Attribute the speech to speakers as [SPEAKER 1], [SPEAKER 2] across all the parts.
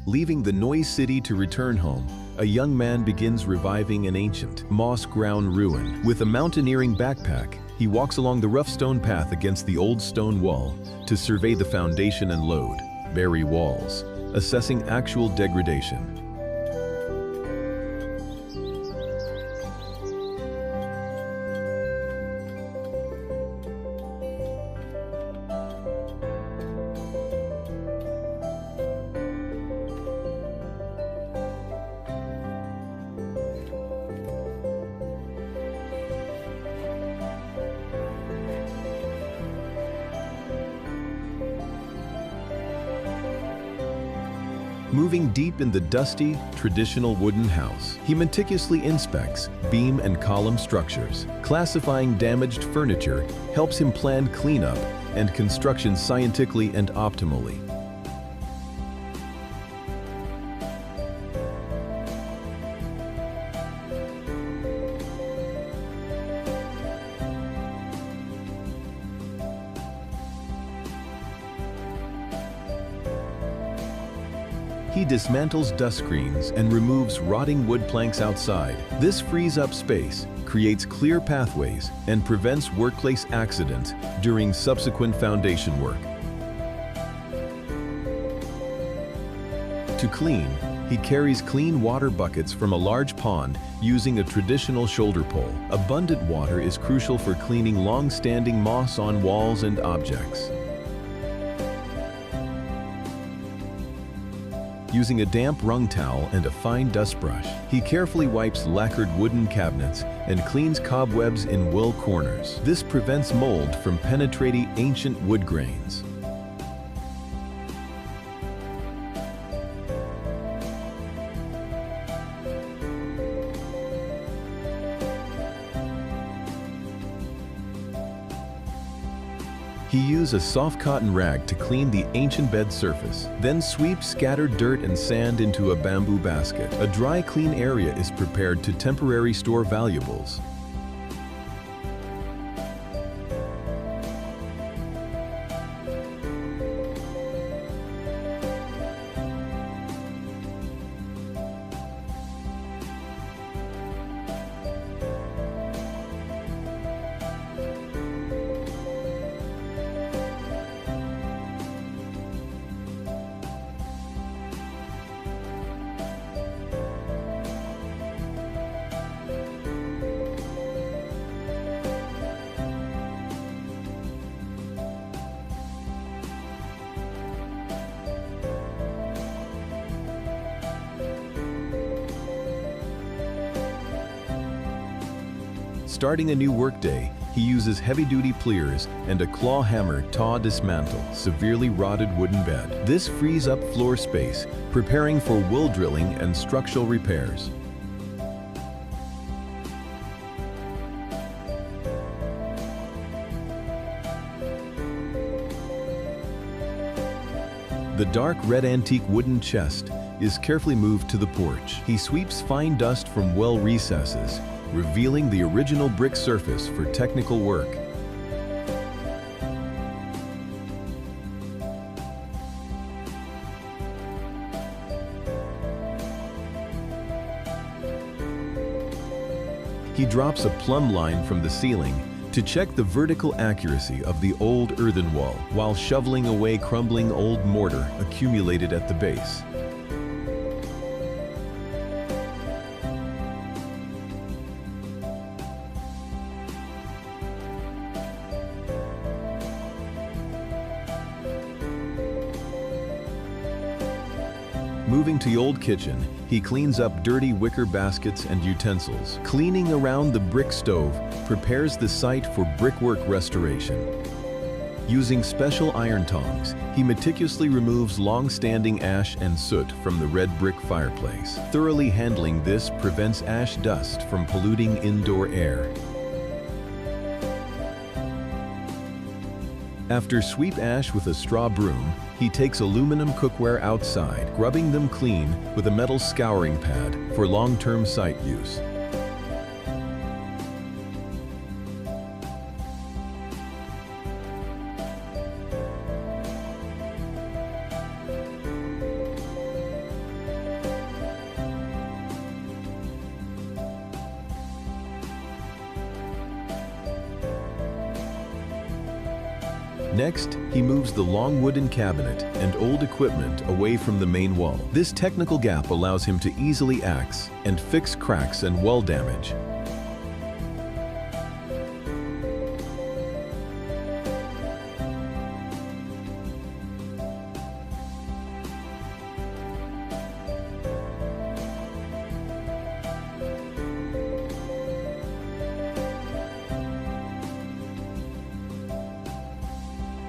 [SPEAKER 1] Leaving the noise city to return home, a young man begins reviving an ancient, moss-grown ruin. With a mountaineering backpack, he walks along the rough stone path against the old stone wall to survey the foundation and load, bury walls, assessing actual degradation. Moving deep in the dusty, traditional wooden house, he meticulously inspects beam and column structures. Classifying damaged furniture helps him plan cleanup and construction scientifically and optimally. He dismantles dust screens and removes rotting wood planks outside. This frees up space, creates clear pathways, and prevents workplace accidents during subsequent foundation work. To clean, he carries clean water buckets from a large pond using a traditional shoulder pole. Abundant water is crucial for cleaning long-standing moss on walls and objects. Using a damp wrung towel and a fine dust brush, he carefully wipes lacquered wooden cabinets and cleans cobwebs in well corners. This prevents mold from penetrating ancient wood grains. He uses a soft cotton rag to clean the ancient bed surface, then sweeps scattered dirt and sand into a bamboo basket. A dry, clean area is prepared to temporarily store valuables. Starting a new workday, he uses heavy-duty pliers and a claw hammer to dismantle severely rotted wooden bed. This frees up floor space, preparing for wool drilling and structural repairs. The dark red antique wooden chest is carefully moved to the porch. He sweeps fine dust from well recesses, revealing the original brick surface for technical work. He drops a plumb line from the ceiling to check the vertical accuracy of the old earthen wall while shoveling away crumbling old mortar accumulated at the base. Moving to the old kitchen, he cleans up dirty wicker baskets and utensils. Cleaning around the brick stove prepares the site for brickwork restoration. Using special iron tongs, he meticulously removes long-standing ash and soot from the red brick fireplace. Thoroughly handling this prevents ash dust from polluting indoor air. After sweep ash with a straw broom, he takes aluminum cookware outside, rubbing them clean with a metal scouring pad for long-term site use. Next, he moves the long wooden cabinet and old equipment away from the main wall. This technical gap allows him to easily axe and fix cracks and wall damage.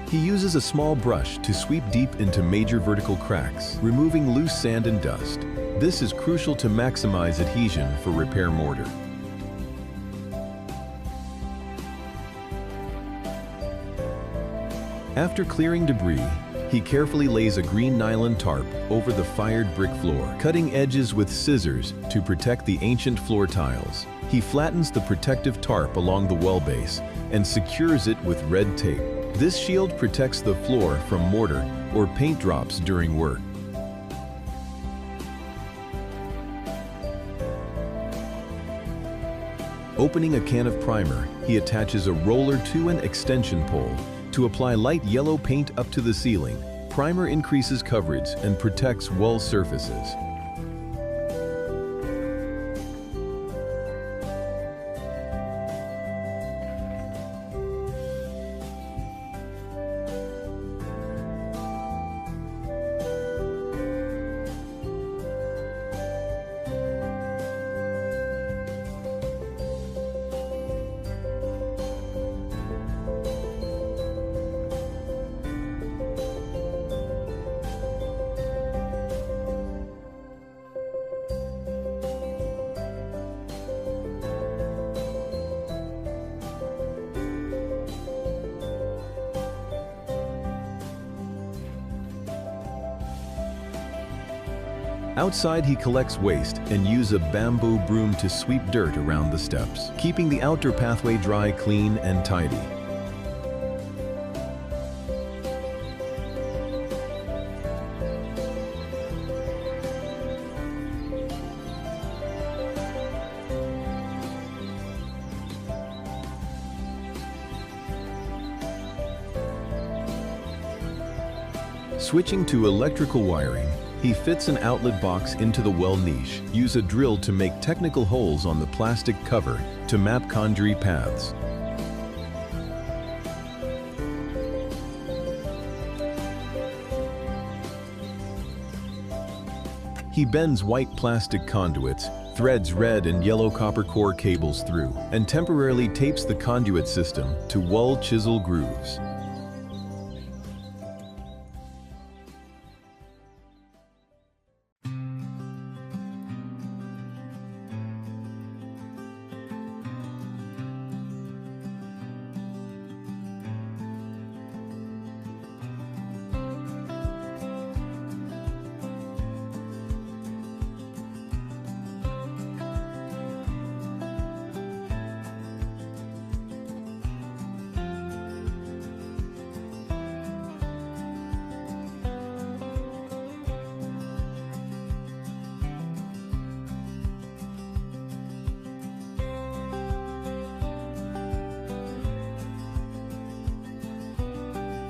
[SPEAKER 1] He uses a small brush to sweep deep into major vertical cracks, removing loose sand and dust. This is crucial to maximize adhesion for repair mortar. After clearing debris, he carefully lays a green nylon tarp over the fired brick floor, cutting edges with scissors to protect the ancient floor tiles. He flattens the protective tarp along the wall base and secures it with red tape. This shield protects the floor from mortar or paint drops during work. Opening a can of primer, he attaches a roller to an extension pole to apply light yellow paint up to the ceiling. Primer increases coverage and protects wall surfaces. Outside, he collects waste and uses a bamboo broom to sweep dirt around the steps, keeping the outdoor pathway dry, clean, and tidy. Switching to electrical wiring, he fits an outlet box into the well niche. Use a drill to make technical holes on the plastic cover to map conduit paths. He bends white plastic conduits, threads red and yellow copper core cables through, and temporarily tapes the conduit system to wall chisel grooves.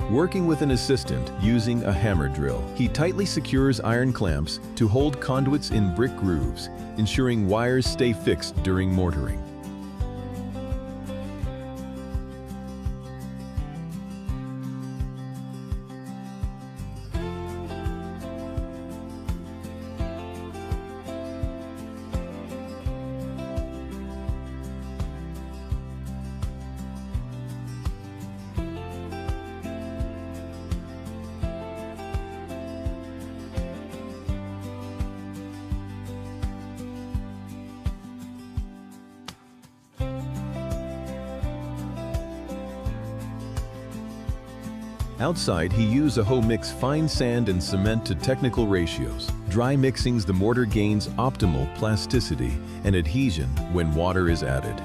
[SPEAKER 1] Working with an assistant using a hammer drill, he tightly secures iron clamps to hold conduits in brick grooves, ensuring wires stay fixed during mortaring. Outside, he uses a hoe mix fine sand and cement to technical ratios. Dry mixings, the mortar gains optimal plasticity and adhesion when water is added.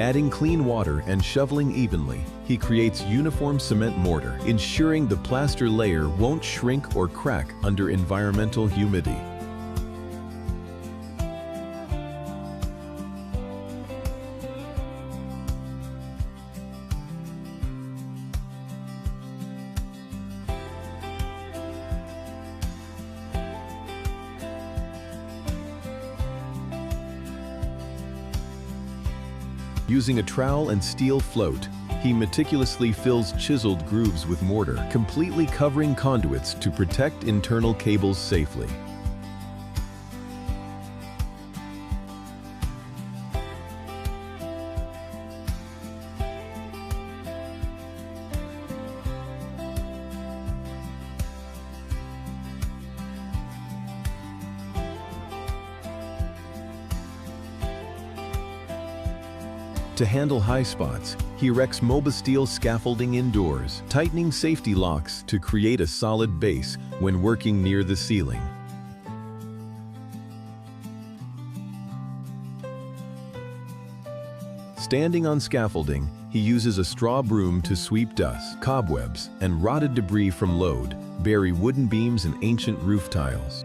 [SPEAKER 1] Adding clean water and shoveling evenly, he creates uniform cement mortar, ensuring the plaster layer won't shrink or crack under environmental humidity. Using a trowel and steel float, he meticulously fills chiseled grooves with mortar, completely covering conduits to protect internal cables safely. To handle high spots, he erects steel scaffolding indoors, tightening safety locks to create a solid base when working near the ceiling. Standing on scaffolding, he uses a straw broom to sweep dust, cobwebs, and rotted debris from load, bury wooden beams and ancient roof tiles.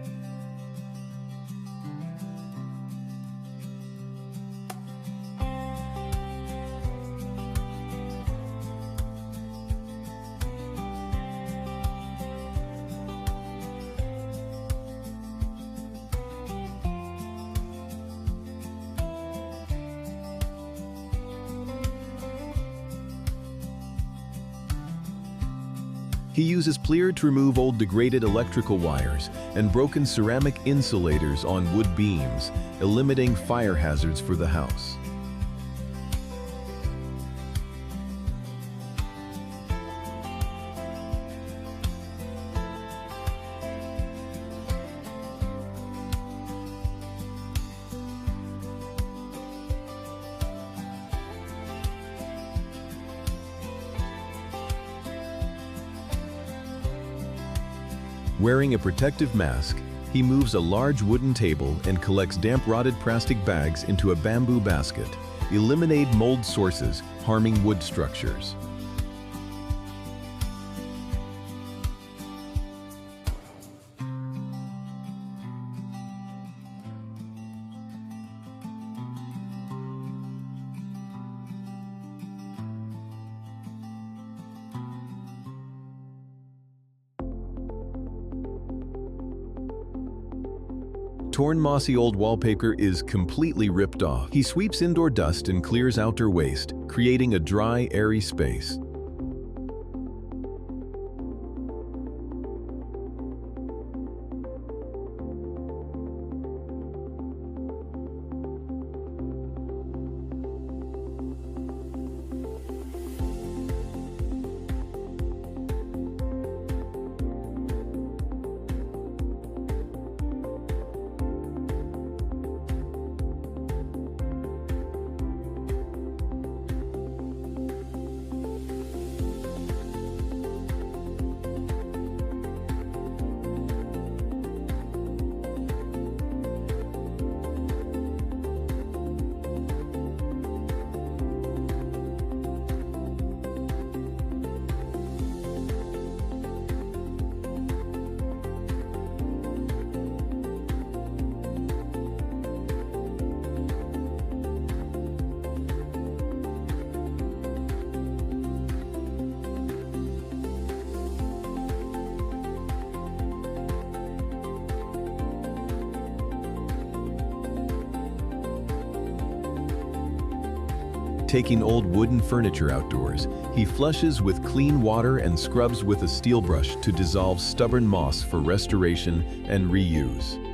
[SPEAKER 1] He uses plier to remove old degraded electrical wires and broken ceramic insulators on wood beams, eliminating fire hazards for the house. Wearing a protective mask, he moves a large wooden table and collects damp rotted plastic bags into a bamboo basket. Eliminate mold sources, harming wood structures. Torn mossy old wallpaper is completely ripped off. He sweeps indoor dust and clears outdoor waste, creating a dry, airy space. Taking old wooden furniture outdoors, he flushes with clean water and scrubs with a steel brush to dissolve stubborn moss for restoration and reuse.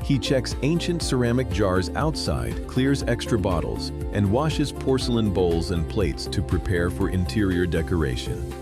[SPEAKER 1] He checks ancient ceramic jars outside, clears extra bottles, and washes porcelain bowls and plates to prepare for interior decoration.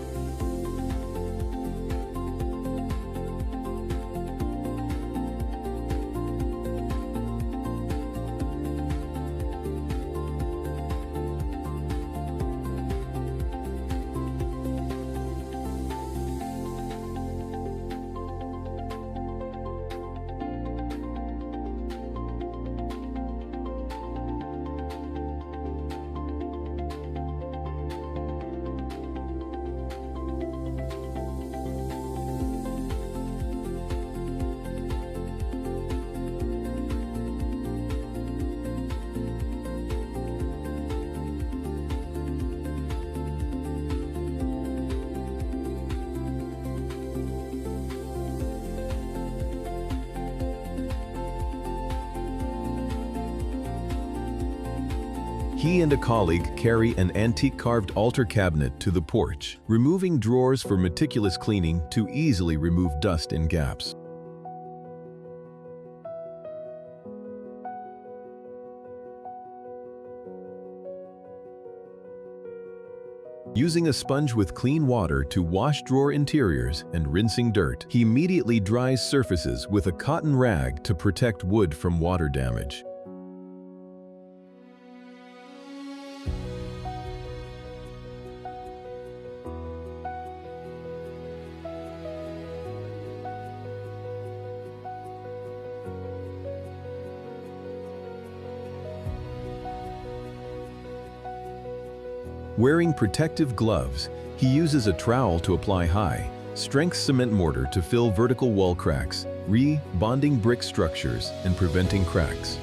[SPEAKER 1] He and a colleague carry an antique carved altar cabinet to the porch, removing drawers for meticulous cleaning to easily remove dust in gaps. Using a sponge with clean water to wash drawer interiors and rinsing dirt, he immediately dries surfaces with a cotton rag to protect wood from water damage. Wearing protective gloves, he uses a trowel to apply high-strength cement mortar to fill vertical wall cracks, re-bonding brick structures and preventing cracks.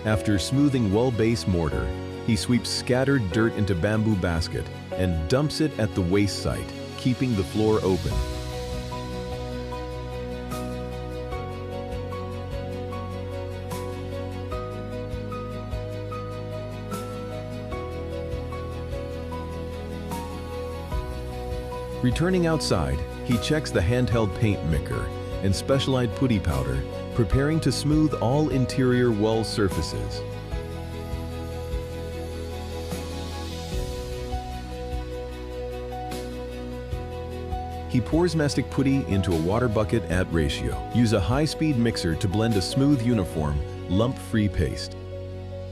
[SPEAKER 1] After smoothing well-base mortar, he sweeps scattered dirt into bamboo basket and dumps it at the waste site, keeping the floor open. Returning outside, he checks the handheld paint mixer and specialized putty powder, preparing to smooth all interior wall surfaces. He pours mastic putty into a water bucket at ratio. Use a high-speed mixer to blend a smooth, uniform, lump-free paste.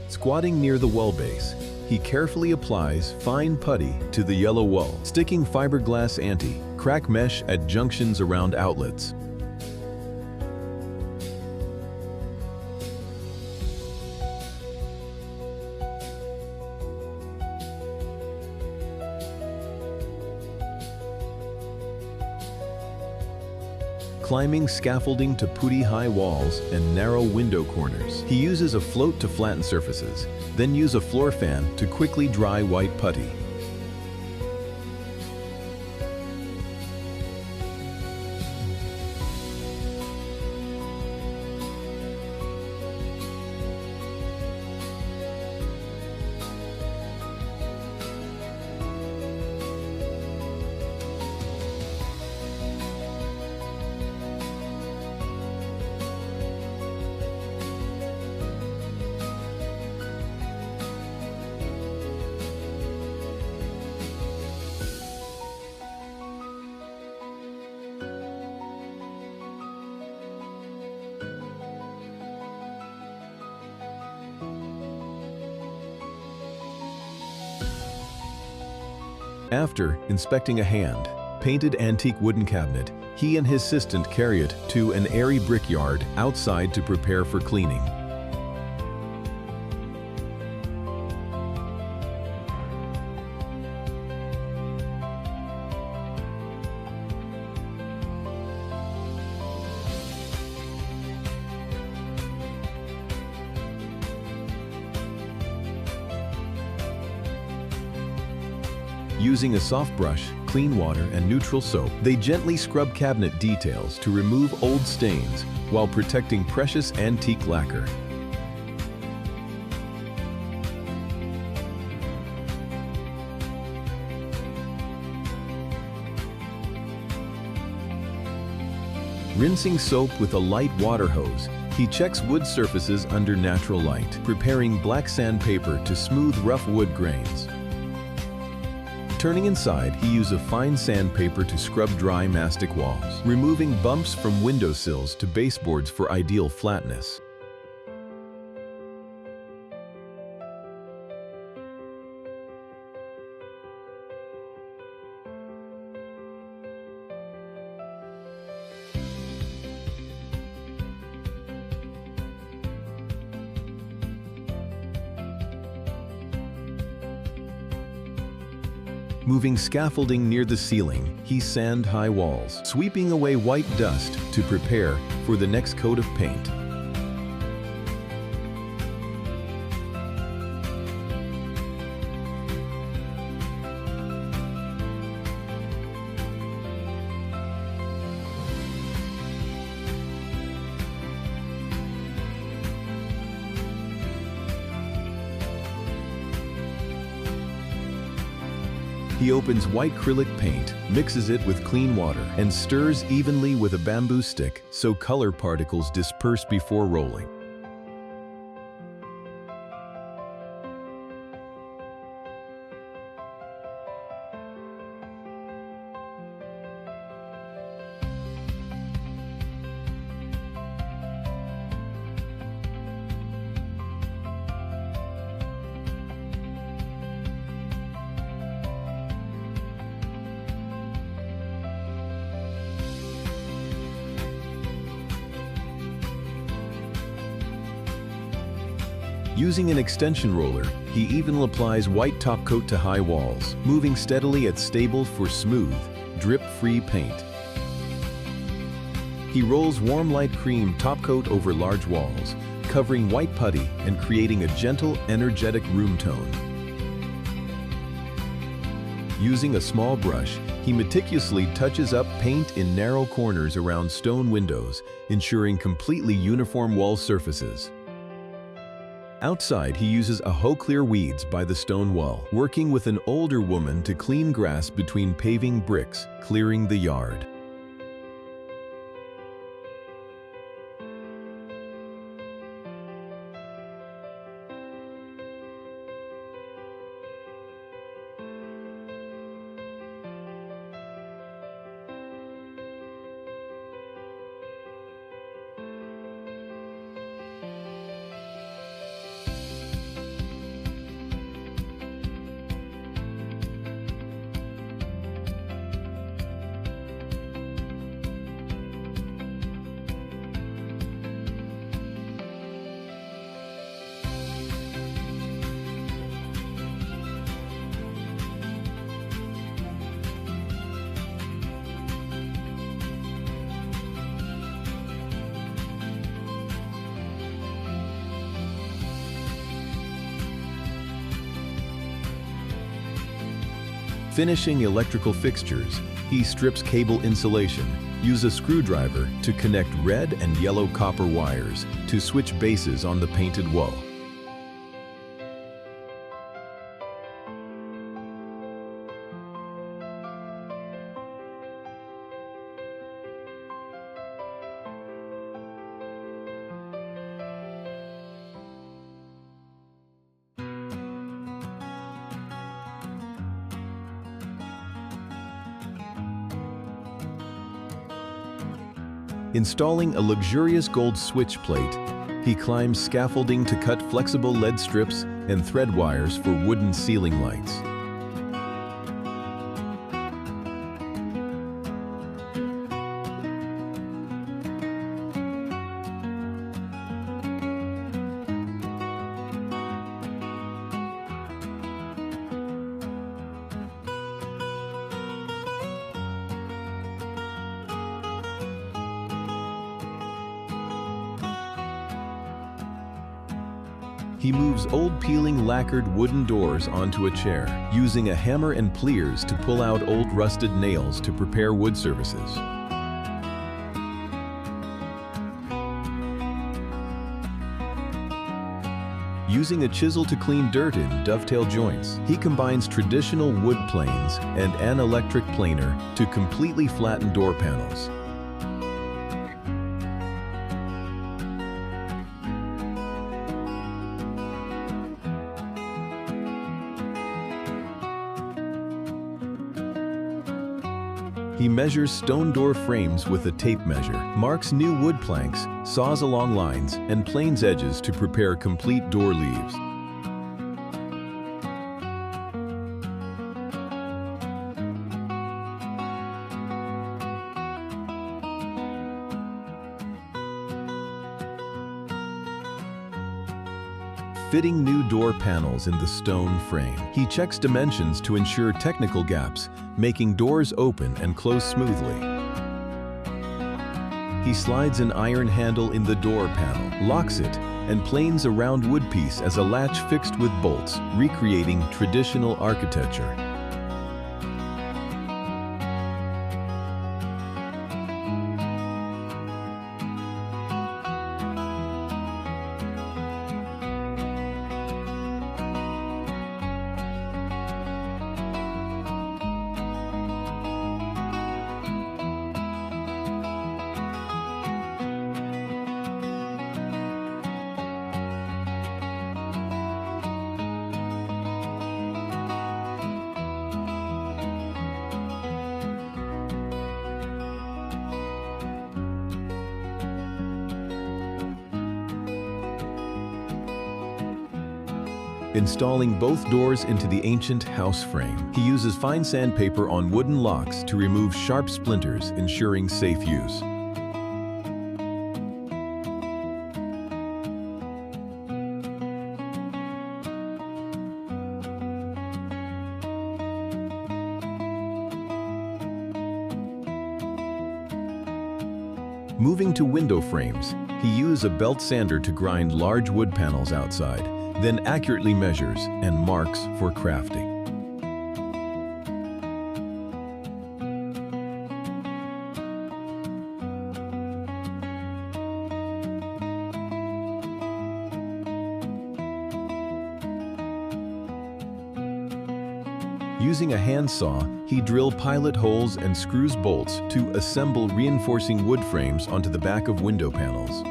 [SPEAKER 1] Squatting near the wall base, he carefully applies fine putty to the yellow wall, sticking fiberglass anti-crack mesh at junctions around outlets. Climbing scaffolding to putty high walls and narrow window corners. He uses a float to flatten surfaces, then use a floor fan to quickly dry white putty. After inspecting a hand-painted antique wooden cabinet, he and his assistant carry it to an airy brickyard outside to prepare for cleaning. Using a soft brush, clean water, and neutral soap, they gently scrub cabinet details to remove old stains while protecting precious antique lacquer. Rinsing soap with a light water hose, he checks wood surfaces under natural light, preparing black sandpaper to smooth rough wood grains. Turning inside, he uses a fine sandpaper to scrub dry mastic walls, removing bumps from windowsills to baseboards for ideal flatness. Moving scaffolding near the ceiling, he sand high walls, sweeping away white dust to prepare for the next coat of paint. He opens white acrylic paint, mixes it with clean water, and stirs evenly with a bamboo stick so color particles disperse before rolling. Using an extension roller, he even applies white top coat to high walls, moving steadily at stable for smooth, drip-free paint. He rolls warm light cream top coat over large walls, covering white putty and creating a gentle, energetic room tone. Using a small brush, he meticulously touches up paint in narrow corners around stone windows, ensuring completely uniform wall surfaces. Outside, he uses a hoe clear weeds by the stone wall, working with an older woman to clean grass between paving bricks, clearing the yard. Finishing electrical fixtures, he strips cable insulation, uses a screwdriver to connect red and yellow copper wires to switch bases on the painted wall. Installing a luxurious gold switch plate, he climbs scaffolding to cut flexible lead strips and thread wires for wooden ceiling lights. He moves old peeling lacquered wooden doors onto a chair, using a hammer and pliers to pull out old rusted nails to prepare wood surfaces. Using a chisel to clean dirt in dovetail joints, he combines traditional wood planes and an electric planer to completely flatten door panels. He measures stone door frames with a tape measure, marks new wood planks, saws along lines, and planes edges to prepare complete door leaves. Fitting new door panels in the stone frame. He checks dimensions to ensure technical gaps, making doors open and close smoothly. He slides an iron handle in the door panel, locks it, and planes a round wood piece as a latch fixed with bolts, recreating traditional architecture. installing both doors into the ancient house frame. He uses fine sandpaper on wooden locks to remove sharp splinters, ensuring safe use. Moving to window frames, he used a belt sander to grind large wood panels outside, then accurately measures and marks for crafting. Using a handsaw, he drilled pilot holes and screws bolts to assemble reinforcing wood frames onto the back of window panels.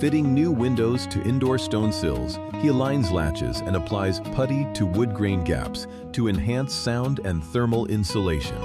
[SPEAKER 1] Fitting new windows to indoor stone sills, he aligns latches and applies putty to wood grain gaps to enhance sound and thermal insulation.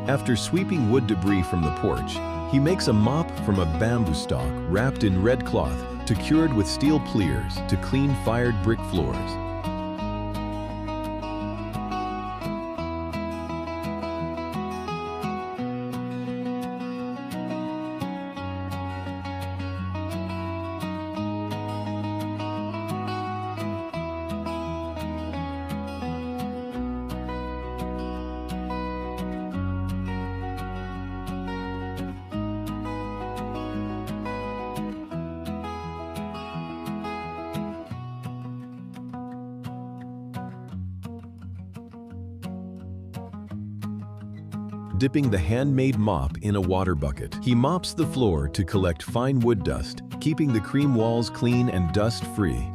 [SPEAKER 1] After sweeping wood debris from the porch, he makes a mop from a bamboo stalk wrapped in red cloth to cured with steel pliers to clean fired brick floors. Dipping the handmade mop in a water bucket, he mops the floor to collect fine wood dust, keeping the cream walls clean and dust-free.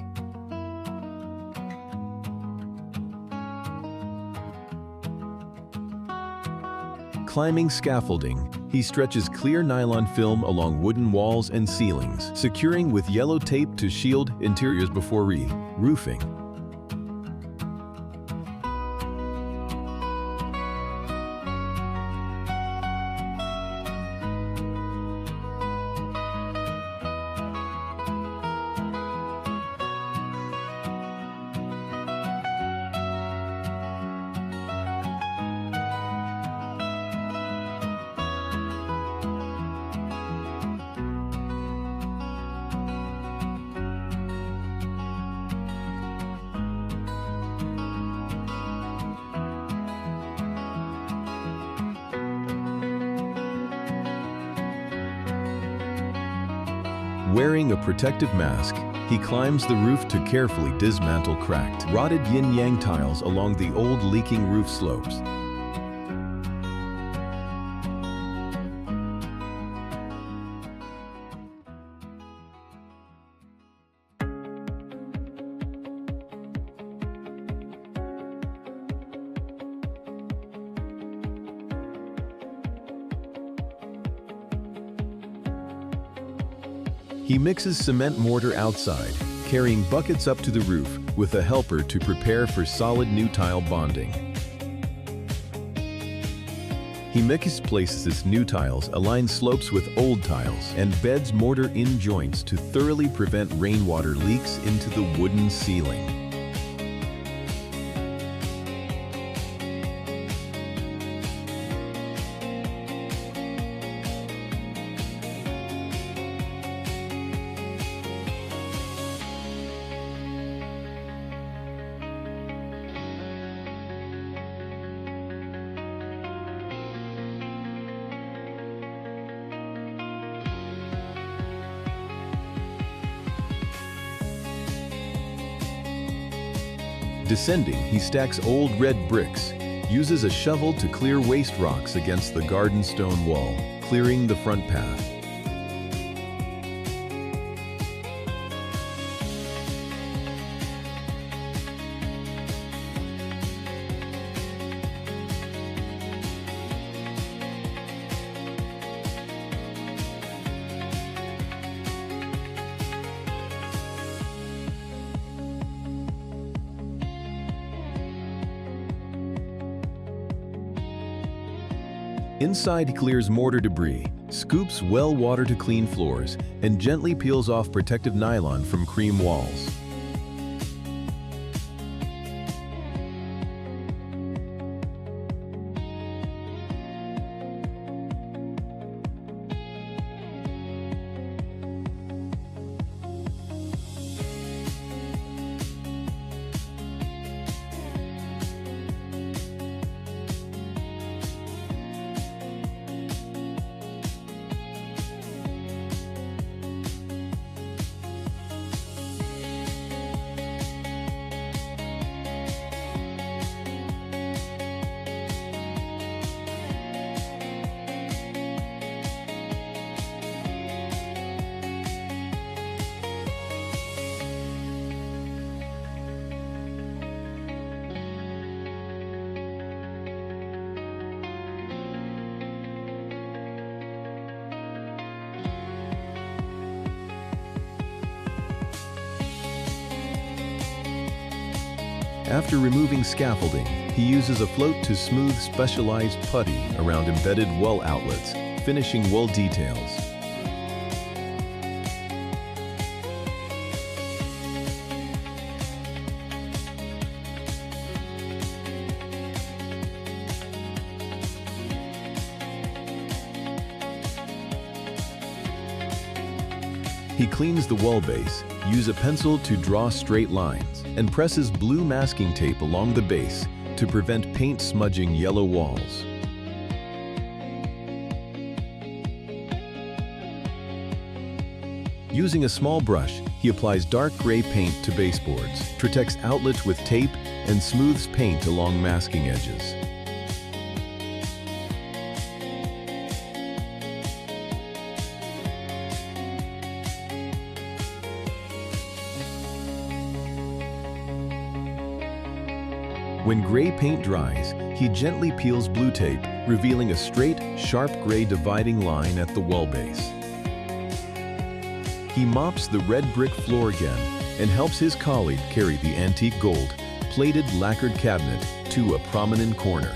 [SPEAKER 1] Climbing scaffolding, he stretches clear nylon film along wooden walls and ceilings, securing with yellow tape to shield interiors before re-roofing. Wearing a protective mask, he climbs the roof to carefully dismantle cracked, rotted yin-yang tiles along the old leaking roof slopes. He mixes cement mortar outside, carrying buckets up to the roof with a helper to prepare for solid new tile bonding. He places new tiles, aligns slopes with old tiles, and beds mortar in joints to thoroughly prevent rainwater leaks into the wooden ceiling. Descending, he stacks old red bricks, uses a shovel to clear waste rocks against the garden stone wall, clearing the front path. Inside, he clears mortar debris, scoops well water to clean floors, and gently peels off protective nylon from cream walls. After removing scaffolding, he uses a float to smooth specialized putty around embedded well outlets, finishing well details. He cleans the wall base, use a pencil to draw straight lines, and presses blue masking tape along the base to prevent paint smudging yellow walls. Using a small brush, he applies dark gray paint to baseboards, protects outlets with tape, and smooths paint along masking edges. When gray paint dries, he gently peels blue tape, revealing a straight, sharp gray dividing line at the wall base. He mops the red brick floor again and helps his colleague carry the antique gold, plated lacquered cabinet to a prominent corner.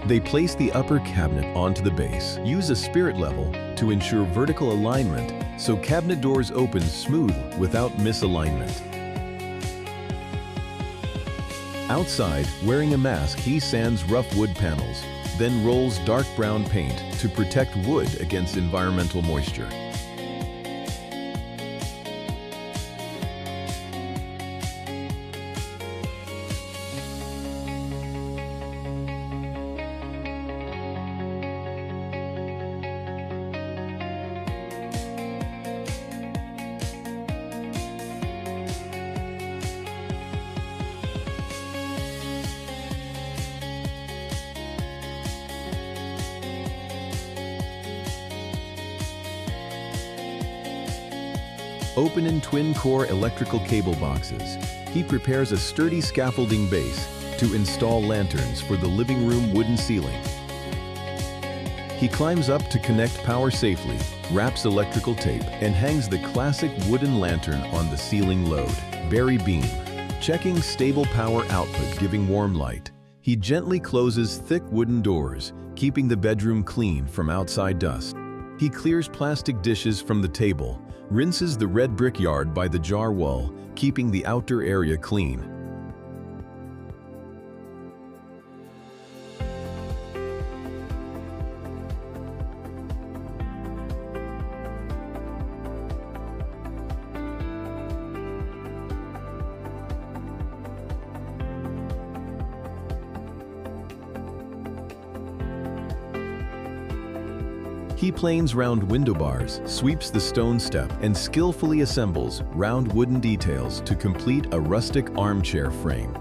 [SPEAKER 1] They place the upper cabinet onto the base, use a spirit level to ensure vertical alignment so cabinet doors open smooth without misalignment. Outside, wearing a mask, he sands rough wood panels, then rolls dark brown paint to protect wood against environmental moisture. Open in twin-core electrical cable boxes, he prepares a sturdy scaffolding base to install lanterns for the living room wooden ceiling. He climbs up to connect power safely, wraps electrical tape, and hangs the classic wooden lantern on the ceiling load, Berry beam. Checking stable power output giving warm light, he gently closes thick wooden doors, keeping the bedroom clean from outside dust. He clears plastic dishes from the table, rinses the red brick yard by the jar wall, keeping the outer area clean. He planes round window bars, sweeps the stone step, and skillfully assembles round wooden details to complete a rustic armchair frame.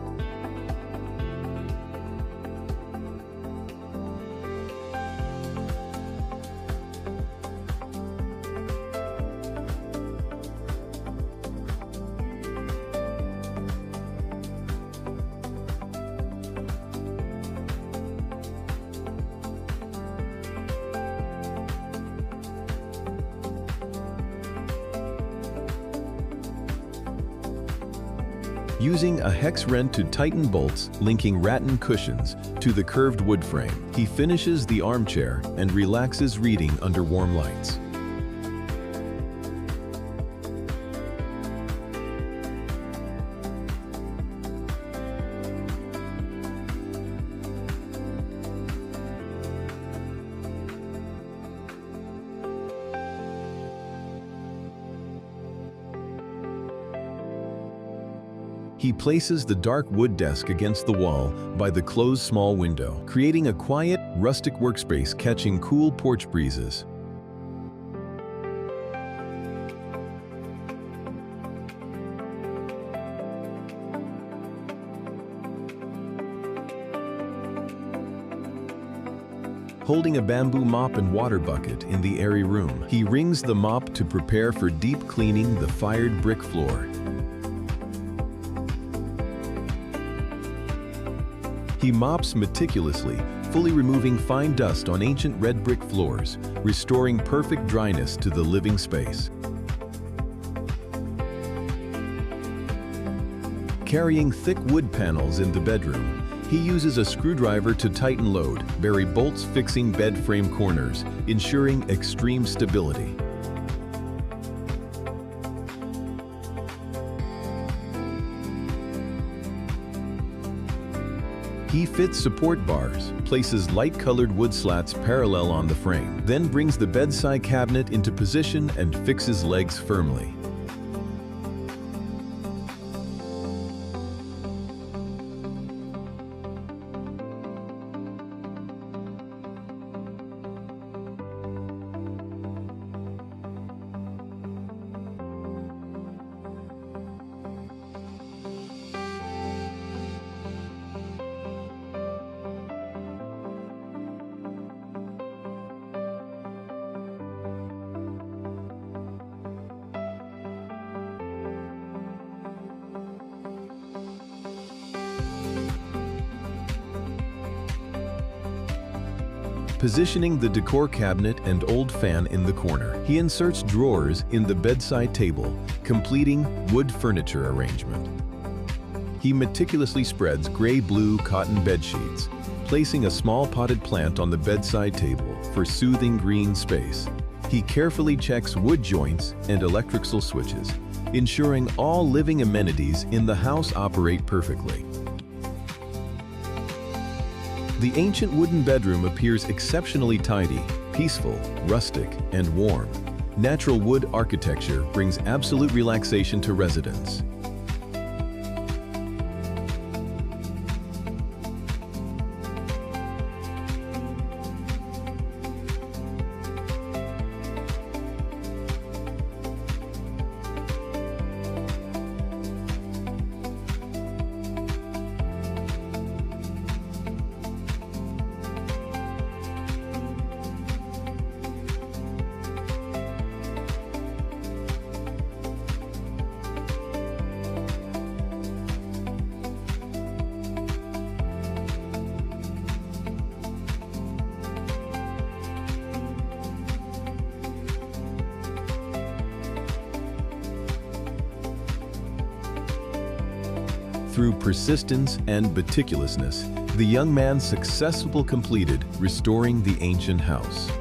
[SPEAKER 1] Using a hex wrench to tighten bolts linking rattan cushions to the curved wood frame, he finishes the armchair and relaxes reading under warm lights. He places the dark wood desk against the wall by the closed small window, creating a quiet, rustic workspace catching cool porch breezes. Holding a bamboo mop and water bucket in the airy room, he wrings the mop to prepare for deep cleaning the fired brick floor. He mops meticulously, fully removing fine dust on ancient red brick floors, restoring perfect dryness to the living space. Carrying thick wood panels in the bedroom, he uses a screwdriver to tighten load, bury bolts fixing bed frame corners, ensuring extreme stability. He fits support bars, places light-colored wood slats parallel on the frame, then brings the bedside cabinet into position and fixes legs firmly. Positioning the decor cabinet and old fan in the corner, he inserts drawers in the bedside table, completing wood furniture arrangement. He meticulously spreads gray-blue cotton bed sheets, placing a small potted plant on the bedside table for soothing green space. He carefully checks wood joints and electrical switches, ensuring all living amenities in the house operate perfectly. The ancient wooden bedroom appears exceptionally tidy, peaceful, rustic, and warm. Natural wood architecture brings absolute relaxation to residents. Through persistence and meticulousness, the young man successfully completed restoring the ancient house.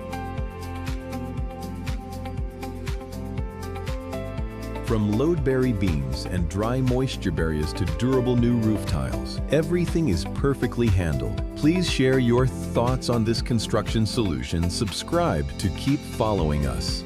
[SPEAKER 1] From load-bearing beams and dry moisture barriers to durable new roof tiles, everything is perfectly handled. Please share your thoughts on this construction solution. Subscribe to keep following us.